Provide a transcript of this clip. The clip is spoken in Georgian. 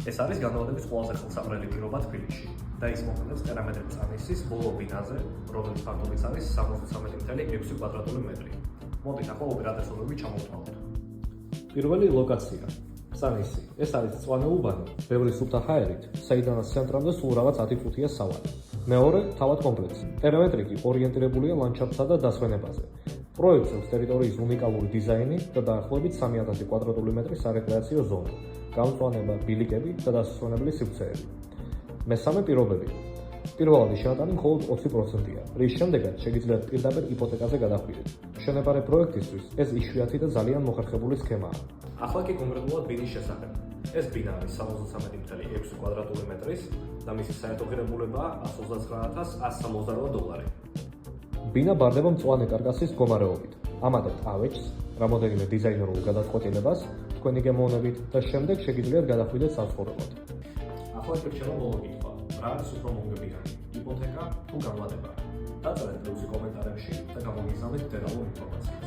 ეს არის განმავლობის ყველაზე ხელსაყრელი პირობა თბილისში და ის მოქმედებს ტერამეტრ წანისის ბოლო ბინაზე, რომელიც ფართობით არის 73.6 კვადრატული მეტრი. მოდით ახლა უპირატესობები ჩამოვთვალოთ. პირველი ლოკაცია. წანისი. ეს არის მწვანე უბანი, ბევრი სუფთა ჰაერით, საიდანაც ცენტრამდე სულ რაღაც 10 ფუტია სავალი. მეორე, თავად კომპლექსი. პერიმეტრი კი ორიენტირებულია ლანდშაფტსა და დასვენებაზე. პროექტს ტერიტორიის უნიკალური დიზაინი და დაახლოებით 3000 კვადრატული მეტრის სარეკრეაციო ზონა, გამწვანება, ბილიკები და დასასვენებელი სივრცეები. მესამე, პირობები. პირველადი შეტანი მხოლოდ 20%-ია, რის შემდეგაც შეგიძლიათ პირდაპირ იპოთეკაზე გადახვიდეთ. მშენებარე პროექტისთვის ეს იშვიათი და ძალიან მოხერხებული სქემაა. ახლა კი კონკრეტულად ბინის შესახებ. ეს ბინა არის 73.6 კვადრატული მეტრის და მისი საერთო ღირებულებაა $129,168. ბინა ბარდება მწვანე კარკასის მდგომარეობით. ამატებთ ავეჯს, რამოდენიმე დიზაინერულ გადაწყვეტილებას, თქვენი გემოვნებით და შემდეგ შეგიძლიათ გადახვიდეთ საცხოვრებლად. ახლა ირჩევა ბოლო კითხვა. რა არის უფრო მომგებიანი, იპოთეკა თუ განლაგება? დაწერეთ პლუსი კომენტარებში და გამოგიზამეთ დეტალურ ინფორმაციას.